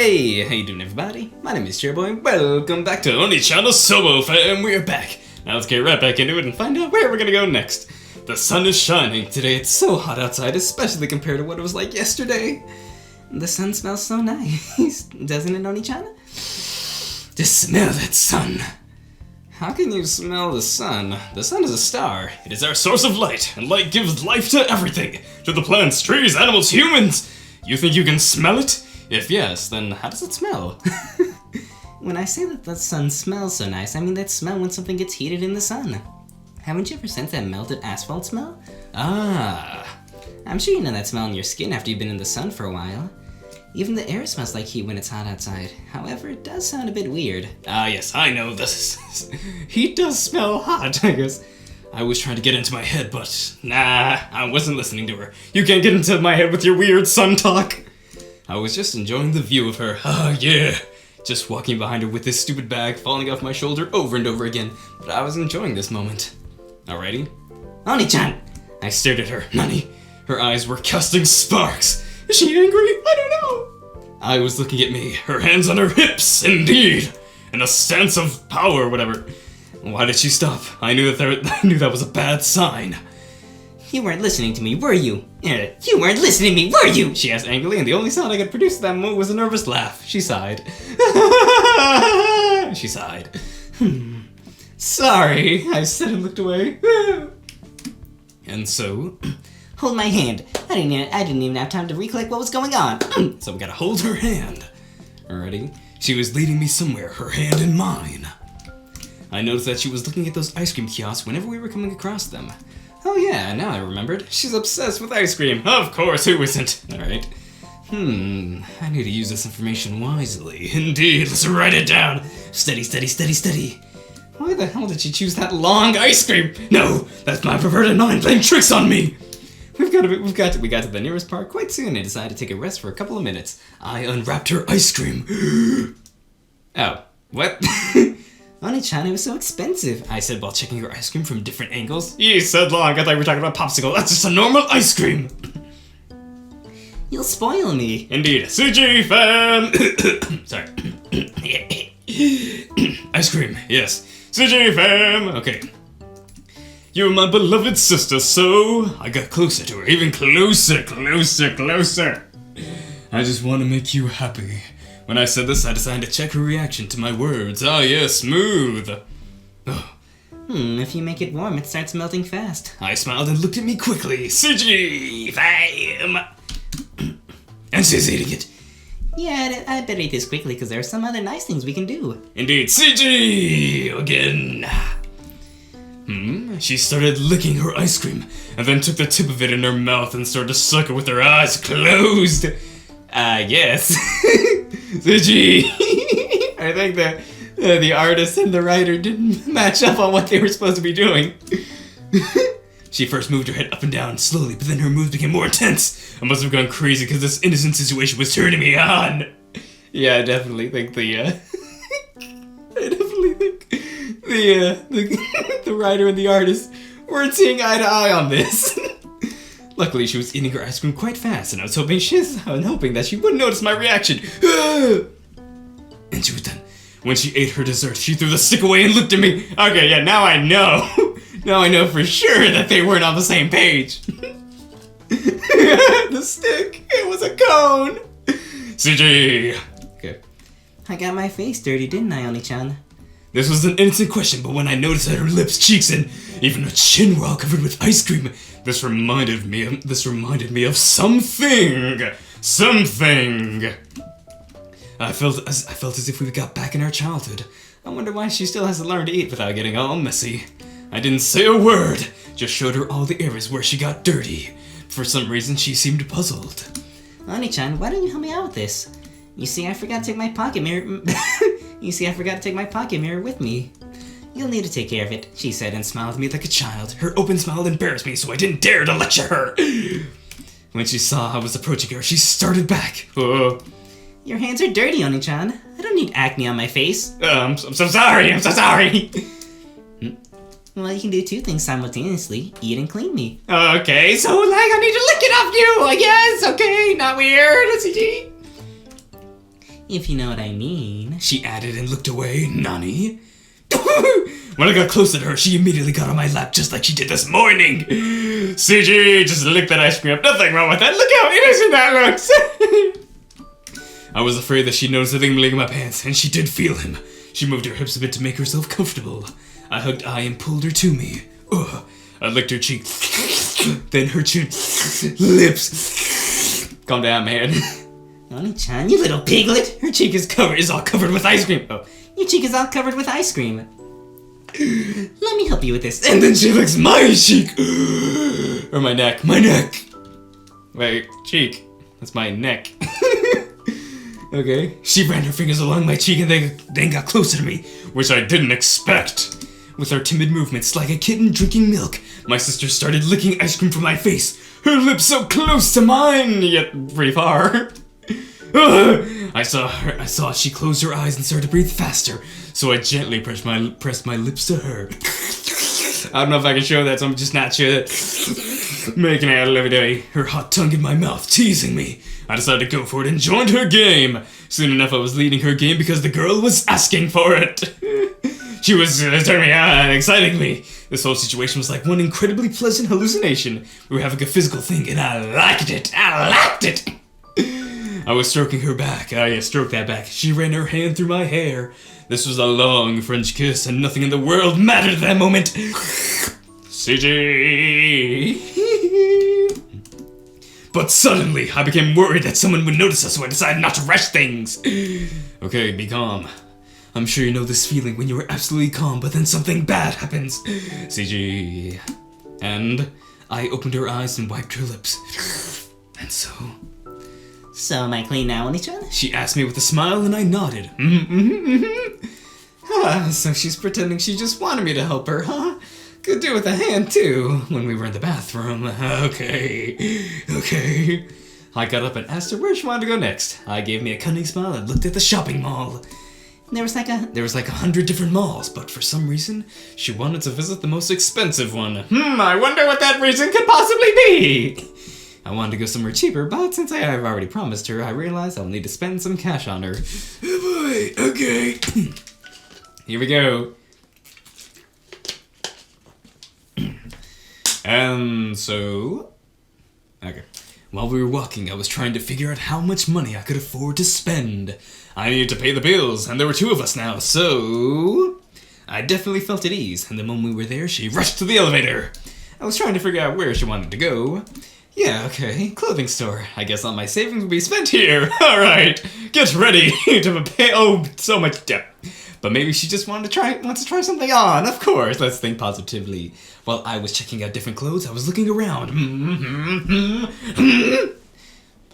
Hey, how you doing everybody? My name is Cherryboy. Welcome back to Onii channel Asobo fam. We're back. Now let's get right back into it and find out where we're gonna go next. The sun is shining. Today it's so hot outside, especially compared to what it was like yesterday. The sun smells so nice, doesn't it, Onii-chan? Just smell that sun. How can you smell the sun? The sun is a star. It is our source of light, and light gives life to everything. To the plants, trees, animals, humans. You think you can smell it? If yes, then how does it smell? When I say that the sun smells so nice, I mean that smell when something gets heated in the sun. Haven't you ever sensed that melted asphalt smell? Ah, I'm sure you know that smell in your skin after you've been in the sun for a while. Even the air smells like heat when it's hot outside. However, it does sound a bit weird. Ah, yes, I know this. Heat does smell hot, I guess. I was trying to get into my head, but nah, I wasn't listening to her. You can't get into my head with your weird sun talk. I was just enjoying the view of her. Ah, yeah. Just walking behind her with this stupid bag falling off my shoulder over and over again. But I was enjoying this moment. Alrighty. Onii-chan! I stared at her. Nani? Her eyes were casting sparks. Is she angry? I don't know. I was looking at me. Her hands on her hips, indeed. In a stance of power, whatever. Why did she stop? I knew that was a bad sign. You weren't listening to me, were you? You weren't listening to me, were you? She asked angrily, and the only sound I could produce at that moment was a nervous laugh. She sighed. She sighed. Sorry, I said and looked away. And so, hold my hand. I didn't even have time to recollect what was going on. So we gotta hold her hand. Alrighty. She was leading me somewhere, her hand in mine. I noticed that she was looking at those ice cream kiosks whenever we were coming across them. Oh yeah, now I remembered. She's obsessed with ice cream. Of course, who isn't? Alright. I need to use this information wisely. Indeed, let's write it down. Steady, steady, steady, steady. Why the hell did she choose that long ice cream? No, that's my perverted mind playing tricks on me. We got to the nearest park quite soon and decided to take a rest for a couple of minutes. I unwrapped her ice cream. Oh, what? Onii-chan, it was so expensive, I said while checking her ice cream from different angles. You said long, I thought we were talking about popsicle. That's just a normal ice cream. You'll spoil me. Indeed. CG fam! Sorry. Ice cream, yes. CG fam! Okay. You're my beloved sister, so I got closer to her. Even closer, closer, closer. I just want to make you happy. When I said this, I decided to check her reaction to my words. Ah, yes, smooth. Oh. If you make it warm, it starts melting fast. I smiled and looked at me quickly. CG fam! And she's eating it. Yeah, I better eat this quickly because there are some other nice things we can do. Indeed, CG again. She started licking her ice cream and then took the tip of it in her mouth and started to suck it with her eyes closed. Yes. CG. I think the artist and the writer didn't match up on what they were supposed to be doing. She first moved her head up and down slowly, but then her moves became more intense. I must have gone crazy because this innocent situation was turning me on. Yeah, I definitely think the writer and the artist weren't seeing eye to eye on this. Luckily, she was eating her ice cream quite fast, and I was hoping that she wouldn't notice my reaction. And she was done. When she ate her dessert, she threw the stick away and looked at me. Okay, yeah, now I know. Now I know for sure that they weren't on the same page. The stick, it was a cone. CG. Okay. I got my face dirty, didn't I, Onii-chan? This was an innocent question, but when I noticed that her lips, cheeks, and even her chin were all covered with ice cream, this reminded me of something. Something. I felt as if we got back in our childhood. I wonder why she still hasn't learned to eat without getting all messy. I didn't say a word, just showed her all the areas where she got dirty. For some reason, she seemed puzzled. Onii-chan, why don't you help me out with this? You see, I forgot to take my pocket mirror. With me. You'll need to take care of it, she said and smiled at me like a child. Her open smile embarrassed me, so I didn't dare to lecture her. When she saw I was approaching her, she started back. Your hands are dirty, Onii-chan. I don't need acne on my face. I'm so sorry. Well, you can do two things simultaneously. Eat and clean me. Okay, so like I need to lick it off you, I guess. Okay, not weird. CG. If you know what I mean. She added and looked away. Nani? When I got close to her, she immediately got on my lap just like she did this morning. CG, just lick that ice cream up. Nothing wrong with that. Look how innocent that looks. I was afraid that she'd notice a thing in my pants, and she did feel him. She moved her hips a bit to make herself comfortable. I hugged Ayyyye and pulled her to me. Ugh. I licked her cheek, then her chin, lips. Calm down, man. Oni-chan, you little piglet. Her cheek is all covered with ice cream. Oh. Your cheek is all covered with ice cream. Let me help you with this. And then she licks my cheek. Or my neck. My neck. Wait, cheek. That's my neck. Okay. She ran her fingers along my cheek and then got closer to me, which I didn't expect. With her timid movements like a kitten drinking milk, my sister started licking ice cream from my face, her lips so close to mine, yet pretty far. I saw she closed her eyes and started to breathe faster, so I gently pressed my lips to her. I don't know if I can show that, so I'm just not sure that. Making out every day, her hot tongue in my mouth, teasing me. I decided to go for it and joined her game. Soon enough, I was leading her game because the girl was asking for it. She was turning me on and exciting me. This whole situation was like one incredibly pleasant hallucination. We were having a physical thing, and I liked it. I was stroking her back. I stroked that back. She ran her hand through my hair. This was a long French kiss, and nothing in the world mattered at that moment. CG. But suddenly, I became worried that someone would notice us, so I decided not to rush things. Okay, be calm. I'm sure you know this feeling when you are absolutely calm, but then something bad happens. CG. And I opened her eyes and wiped her lips. And so... So am I clean now, Oni-chan? She asked me with a smile and I nodded. So she's pretending she just wanted me to help her, huh? Could do with a hand, too, when we were in the bathroom. Okay. I got up and asked her where she wanted to go next. I gave me a cunning smile and looked at the shopping mall. There was like 100 different malls, but for some reason, she wanted to visit the most expensive one. I wonder what that reason could possibly be. I wanted to go somewhere cheaper, but since I have already promised her, I realized I'll need to spend some cash on her. Oh boy, okay. Here we go. And so... Okay. While we were walking, I was trying to figure out how much money I could afford to spend. I needed to pay the bills, and there were 2 of us now, so... I definitely felt at ease, and the moment we were there, she rushed to the elevator. I was trying to figure out where she wanted to go. Yeah, okay, clothing store. I guess all my savings will be spent here. Alright, get ready to pay. Oh, so much debt. But maybe she just wants to try something on. Of course, let's think positively. While I was checking out different clothes, I was looking around.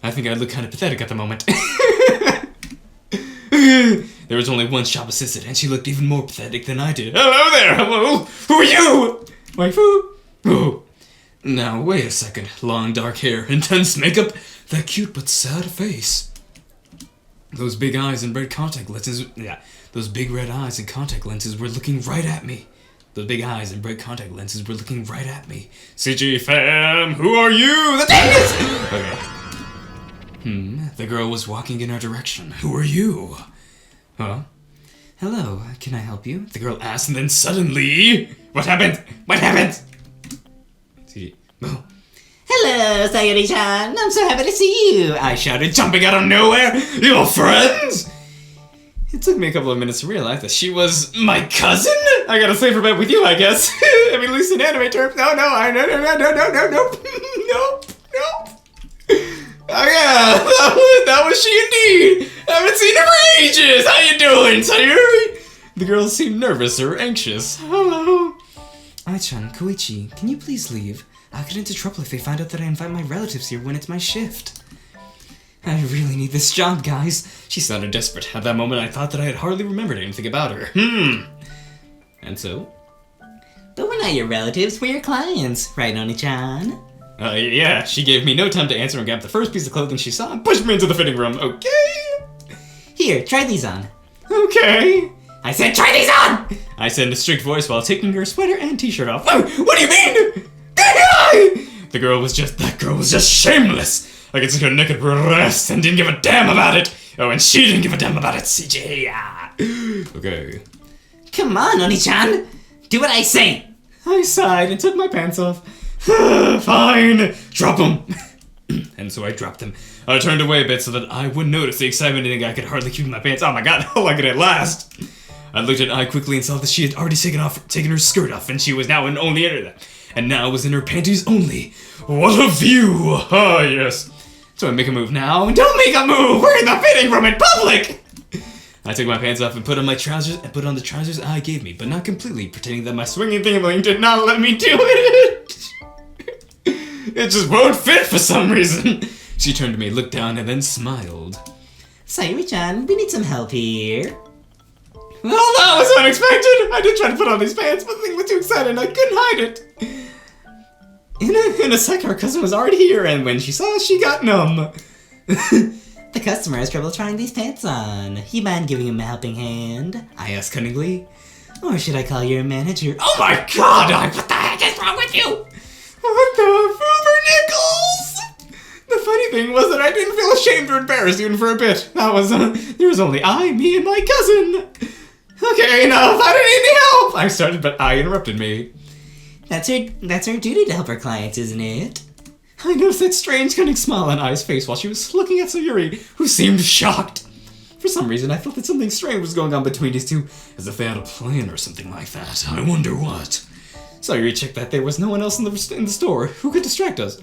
I think I look kind of pathetic at the moment. There was only one shop assistant, and she looked even more pathetic than I did. Hello there, hello. Who are you? Waifu? Oh. Now, wait a second. Long dark hair, intense makeup, that cute but sad face. Those big eyes and red contact lenses, those big red eyes and contact lenses were looking right at me. Those big eyes and red contact lenses were looking right at me. CG fam, who are you? Okay. The girl was walking in our direction. Who are you? Huh? Hello, can I help you? The girl asked, and then suddenly... What happened? What happened? CG. Oh. Hello, Sayori-chan. I'm so happy to see you. I shouted, jumping out of nowhere. Your friends? It took me a couple of minutes to realize that she was my cousin? I gotta save her bet with you, I guess. I mean, at least in anime terms. No. Oh yeah, that was she indeed. I haven't seen her for ages. How you doing, Sayuri? The girl seemed nervous or anxious. Hello. Ai-chan, Koichi, can you please leave? I'll get into trouble if they find out that I invite my relatives here when it's my shift. I really need this job, guys. She sounded desperate. At that moment, I thought that I had hardly remembered anything about her. And so? But we're not your relatives, we're your clients, right, Oni-chan? Yeah, she gave me no time to answer and grabbed the first piece of clothing she saw and pushed me into the fitting room. Okay. Here, try these on. Okay. I said try these on! I said in a strict voice while taking her sweater and t-shirt off. What do you mean? That girl was just shameless. I could see her naked breasts and didn't give a damn about it. Oh, and she didn't give a damn about it, CJ. Yeah. Okay. Come on, Oni-chan. Do what I say. I sighed and took my pants off. Fine. Drop them. And so I dropped them. I turned away a bit so that I wouldn't notice the excitement and I could hardly keep my pants. Oh my god, how long could it last? I looked at Ai quickly and saw that she had already taken her skirt off and she was now in only under that. And now was in her panties only. What a view! Ah, yes. So I make a move now. Don't make a move! We're in the fitting room in public! I took my pants off and put on my trousers and put on the trousers Ai gave me, but not completely, pretending that my swinging thingamling did not let me do it. It just won't fit for some reason. She turned to me, looked down, and then smiled. Sayuri-chan, we need some help here. Well, that was unexpected! I did try to put on these pants, but the thing was too excited and I couldn't hide it. In a sec, our cousin was already here, and when she saw us, she got numb. The customer has trouble trying these pants on. You mind giving him a helping hand? I asked cunningly. Or should I call your manager? Oh my god! What the heck is wrong with you? What the Nichols? The funny thing was that I didn't feel ashamed or embarrassed even for a bit. That was, there was only I, me, and my cousin. Okay, enough, I didn't need any help! I started, but I interrupted me. That's her duty to help her clients, isn't it? I noticed that strange cunning smile on Ai's face while she was looking at Sayuri, who seemed shocked. For some reason, I felt that something strange was going on between these two, as if they had a plan or something like that. I wonder what. Sayuri checked that there was no one else in the store who could distract us.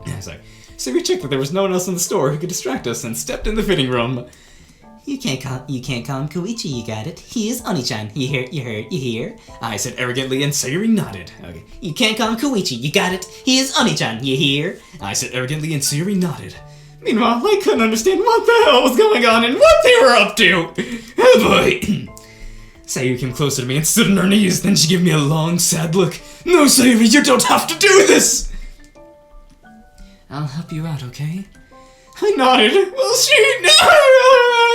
Sayuri checked that there was no one else in the store who could distract us and stepped in the fitting room. You can't call him Koichi, you got it. He is Oni-chan. You hear? I said arrogantly and Sayuri nodded. Okay. You can't call him Koichi, you got it. He is Oni-chan, you hear? I said arrogantly and Sayuri nodded. Meanwhile, I couldn't understand what the hell was going on and what they were up to. Oh boy. Sayuri came closer to me and stood on her knees, then she gave me a long, sad look. No, Sayuri, you don't have to do this! I'll help you out, okay? I nodded. Well,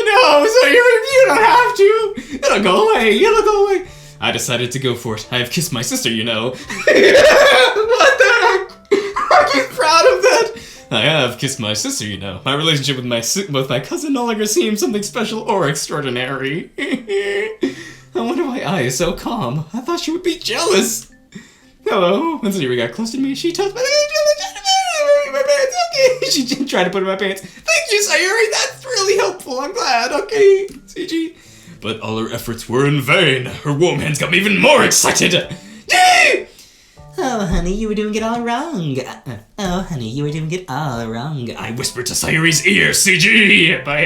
no, Sayuri, you don't have to. It'll go away. I decided to go for it. I have kissed my sister, you know. What the heck? Are you proud of that? I have kissed my sister, you know. My relationship with my cousin no longer seems something special or extraordinary. I wonder why Ai is so calm. I thought she would be jealous. Hello. When Sayuri got close to me, she touched my pants. Okay. She tried to put in my pants. Thank you, Sayuri. That's really helpful. I'm glad. Okay. CG. But all her efforts were in vain. Her warm hands got me even more excited. Yay! Oh, honey, you were doing it all wrong. I whispered to Sayuri's ear, CG. Bye.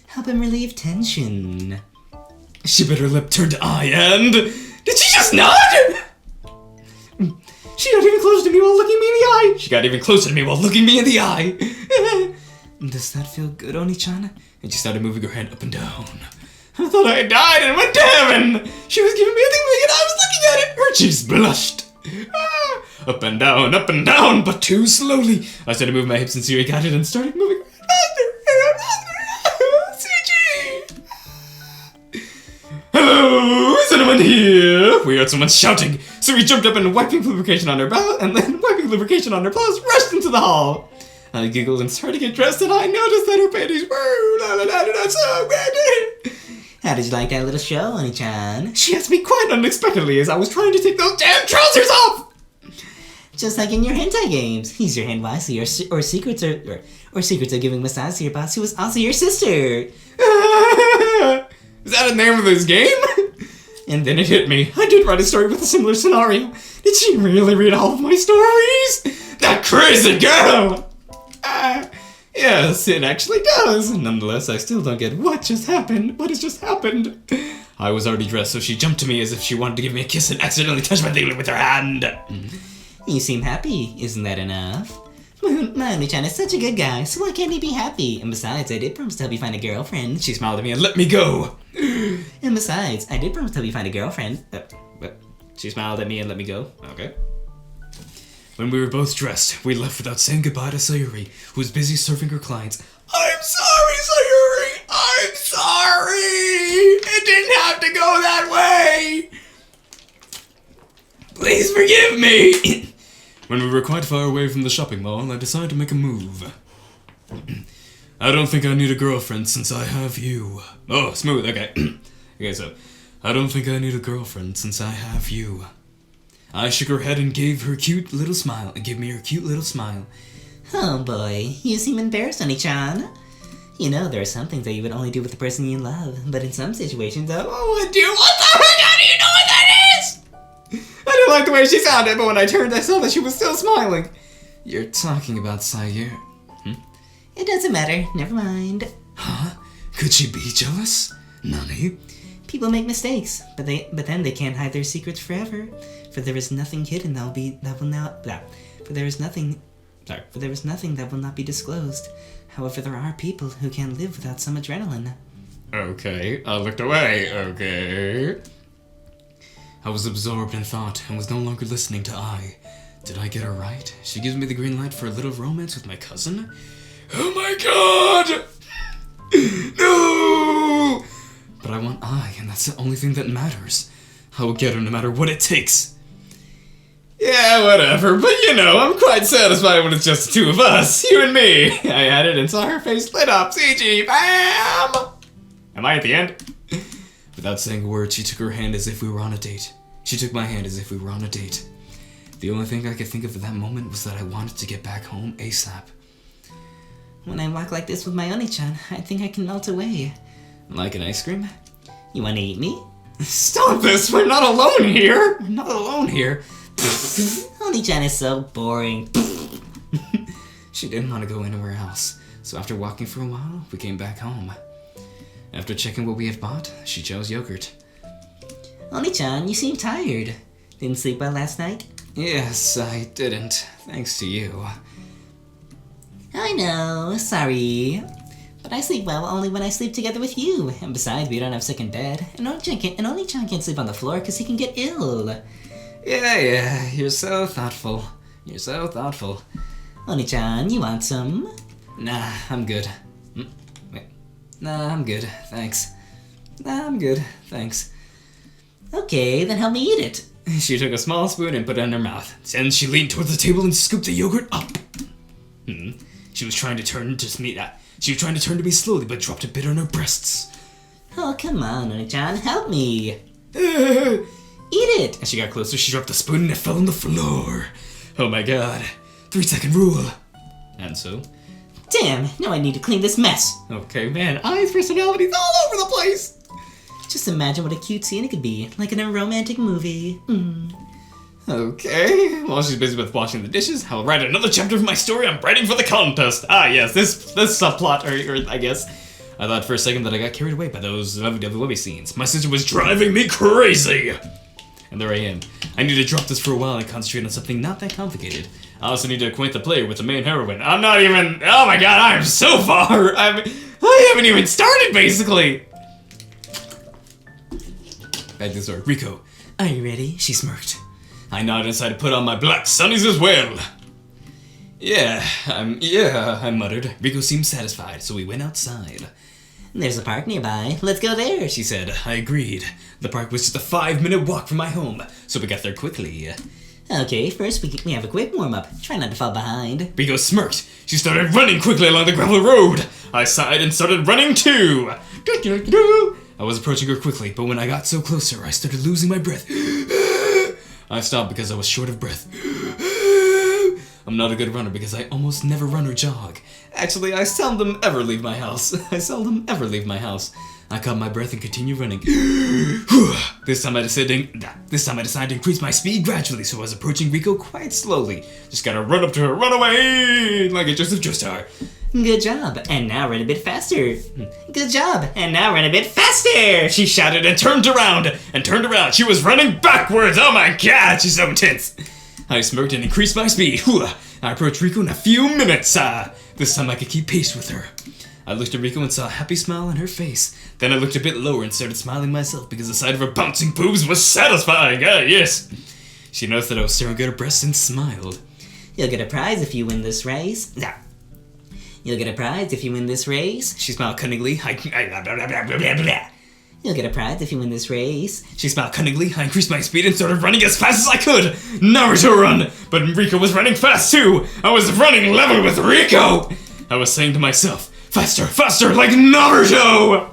Help him relieve tension. She bit her lip, turned to Ai, and... Did she just nod? She got even closer to me while looking me in the eye. Does that feel good, Oni-chan? And she started moving her hand up and down. I thought I had died and went to heaven. She was giving me a thing and I was looking at it. Her cheeks blushed. Up and down, but too slowly. I started moving my hips and Sayuri got it and started moving faster. CG! Hello, is anyone here? We heard someone shouting, so we jumped up and wiping lubrication on her blouse, rushed into the hall. I giggled and started to get dressed, and I noticed that her panties were so red. How did you like that little show, Oni-chan? She asked me quite unexpectedly as I was trying to take those damn trousers off. Just like in your hentai games. He's your henwaisi, or secrets are giving massage to your boss, who is also your sister. Is that the name of this game? And then it hit me. I did write a story with a similar scenario. Did she really read all of my stories? That crazy girl! Yes, it actually does. Nonetheless, I still don't get what has just happened. I was already dressed, so she jumped to me as if she wanted to give me a kiss and accidentally touched my thing with her hand. You seem happy. Isn't that enough? My Oni-chan is such a good guy, so why can't he be happy? And besides, I did promise to help you find a girlfriend. She smiled at me and let me go. And besides, I did promise to help you find a girlfriend. She smiled at me and let me go. Okay. When we were both dressed, we left without saying goodbye to Sayuri, who was busy serving her clients. I'm sorry, Sayuri! I'm sorry! It didn't have to go that way! Please forgive me! When we were quite far away from the shopping mall, I decided to make a move. I don't think I need a girlfriend since I have you. Oh, smooth, okay. Okay, so, I don't think I need a girlfriend since I have you. I shook her head and gave her cute little smile, Oh boy, you seem embarrassed, Oni-chan. You know, there are some things that you would only do with the person you love, but in some situations, what the heck? How do you know what that is? I didn't like the way she sounded, but when I turned, I saw that she was still smiling. You're talking about Sayur. It doesn't matter, never mind. Huh? Could she be jealous? Nani? People make mistakes, but then they can't hide their secrets forever. For there is nothing hidden that will not be disclosed. However, there are people who can't live without some adrenaline. Okay, I looked away, okay. I was absorbed in thought and was no longer listening to Ai. Did I get her right? She gives me the green light for a little romance with my cousin? Oh my god! No! But I want Ai, and that's the only thing that matters. I will get her no matter what it takes. Yeah, whatever, but you know, I'm quite satisfied when it's just the two of us, you and me. I added and saw her face lit up, CG, BAM! Am I at the end? Without saying a word, she took her hand as if we were on a date. She took my hand as if we were on a date. The only thing I could think of at that moment was that I wanted to get back home ASAP. When I walk like this with my Oni-chan, I think I can melt away. Like an ice cream? You wanna eat me? Stop this! We're not alone here! We're not alone here. Oni-chan is so boring. She didn't want to go anywhere else, so after walking for a while, we came back home. After checking what we had bought, she chose yogurt. Oni-chan, you seem tired. Didn't sleep well last night? Yes, I didn't, thanks to you. I know, sorry. But I sleep well only when I sleep together with you. And besides, we don't have second bed. And Oni-chan can't sleep on the floor because he can get ill. Yeah, you're so thoughtful. You're so thoughtful. Oni-chan, you want some? Nah, I'm good. Wait. Nah, I'm good, thanks. Nah, I'm good, thanks. Okay, then help me eat it. She took a small spoon and put it in her mouth. Then she leaned towards the table and scooped the yogurt up. She was trying to turn to me slowly, but dropped a bit on her breasts. Oh, come on, Oni-chan, help me. Eat it! As she got closer, she dropped the spoon and it fell on the floor. Oh my god. 3-second rule. And so? Damn, now I need to clean this mess. Okay, man, Ai's personality's all over the place. Just imagine what a cute scene it could be, like in a romantic movie. Okay, while she's busy with washing the dishes, I'll write another chapter of my story I'm writing for the contest. Ah, yes, this subplot, or I guess. I thought for a second that I got carried away by those lovey scenes. My sister was driving me crazy. And there I am. I need to drop this for a while and concentrate on something not that complicated. I also need to acquaint the player with the main heroine. I'm not even, oh my god, I am so far. I haven't even started, basically. Back to the story. Rico, are you ready? She smirked. I nodded and decided to put on my black sunnies as well. Yeah, I muttered. Rico seemed satisfied, so we went outside. There's a park nearby. Let's go there, she said. I agreed. The park was just a 5-minute walk from my home, so we got there quickly. Okay, first we have a quick warm-up. Try not to fall behind. Rico smirked. She started running quickly along the gravel road. I sighed and started running too. I was approaching her quickly, but when I got so close to her, I started losing my breath. I stopped because I was short of breath. I'm not a good runner because I almost never run or jog. Actually, I seldom ever leave my house. I caught my breath and continued running. This time I decided to increase my speed gradually, so I was approaching Rico quite slowly. Just gotta run up to her, run away, like a Joseph Joestar. Good job, and now run a bit faster. Good job, and now run a bit faster, she shouted and turned around. She was running backwards. Oh my god, she's so intense. I smirked and increased my speed. I approached Rico in a few minutes. This time I could keep pace with her. I looked at Rico and saw a happy smile on her face. Then I looked a bit lower and started smiling myself because the sight of her bouncing boobs was satisfying. Yes. She noticed that I was staring at her breasts and smiled. You'll get a prize if you win this race. You'll get a prize if you win this race. She smiled cunningly. You'll get a prize if you win this race. She smiled cunningly. I increased my speed and started running as fast as I could. Naruto run! But Rico was running fast too. I was running level with Rico. I was saying to myself, faster, faster, like Naruto!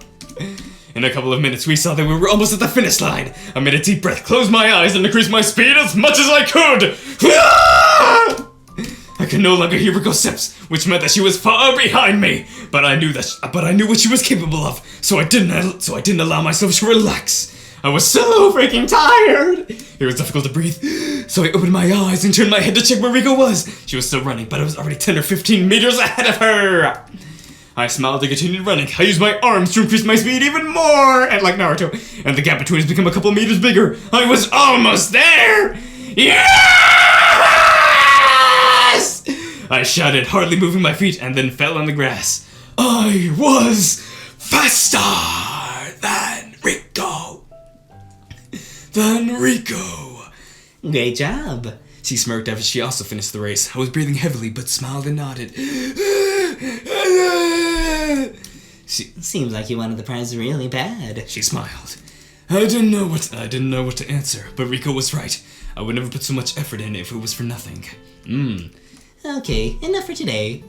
In a couple of minutes, we saw that we were almost at the finish line. I made a deep breath, closed my eyes, and increased my speed as much as I could. I could no longer hear Riko's steps, which meant that she was far behind me. But I knew what she was capable of, so I didn't allow myself to relax. I was so freaking tired. It was difficult to breathe, so I opened my eyes and turned my head to check where Riko was. She was still running, but I was already 10 or 15 meters ahead of her. I smiled and continued running. I used my arms to increase my speed even more, and like Naruto, and the gap between us became a couple meters bigger. I was almost there! Yes! I shouted, hardly moving my feet, and then fell on the grass. I was faster than Riko. Great job. She smirked after she also finished the race. I was breathing heavily, but smiled and nodded. Seems like you wanted the prize really bad. She smiled. I didn't know what to answer, but Riko was right. I would never put so much effort in if it was for nothing. Okay, enough for today.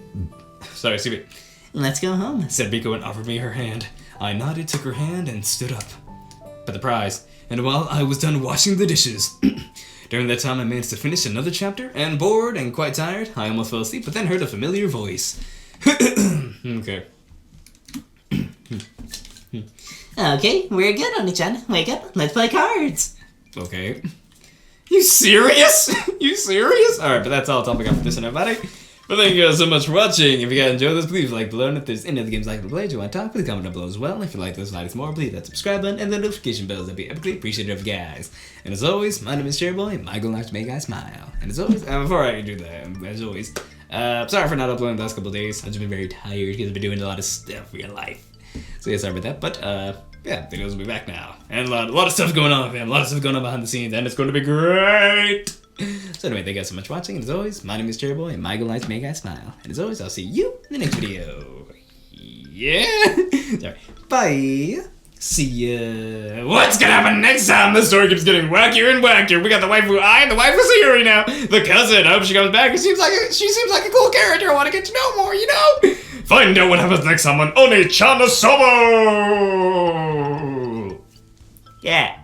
Sorry, stupid. Let's go home, Said Riko and offered me her hand. I nodded, took her hand, and stood up. For the prize. And while I was done washing the dishes, during that time I managed to finish another chapter, and bored and quite tired, I almost fell asleep, but then heard a familiar voice. Okay. Okay, we're good, Oni-chan. Wake up, let's play cards. Okay. You serious? You serious? Alright, but that's all the time I got for this one, everybody. But thank you guys so much for watching. If you guys enjoyed this, please like below. And if there's any other games like to play, you want to talk, please comment down below as well. And if you like this and more, please hit that subscribe button and the notification bell. That'd be epically appreciated of you guys. And as always, my name is Cherryboy, and my goal is to make you guys smile. And as always, before I do that, as always, sorry for not uploading the last couple of days. I've just been very tired because I've been doing a lot of stuff in real life. So yeah, sorry about that. But yeah, videos will be back now. And a lot of stuff going on, fam. A lot of stuff going on behind the scenes, and it's going to be great. So anyway, thank you guys so much for watching, and as always, my name is Cherryboy, and my goal is to make you guys smile. And as always, I'll see you in the next video. Yeah! Sorry. Bye! See ya! What's gonna happen next time? The story keeps getting wackier and wackier. We got the waifu Ai and the waifu Sayuri now. The cousin, I hope she comes back. She seems like a cool character. I want to get to know more, you know? Find out what happens next time on Onii Asobo! Yeah.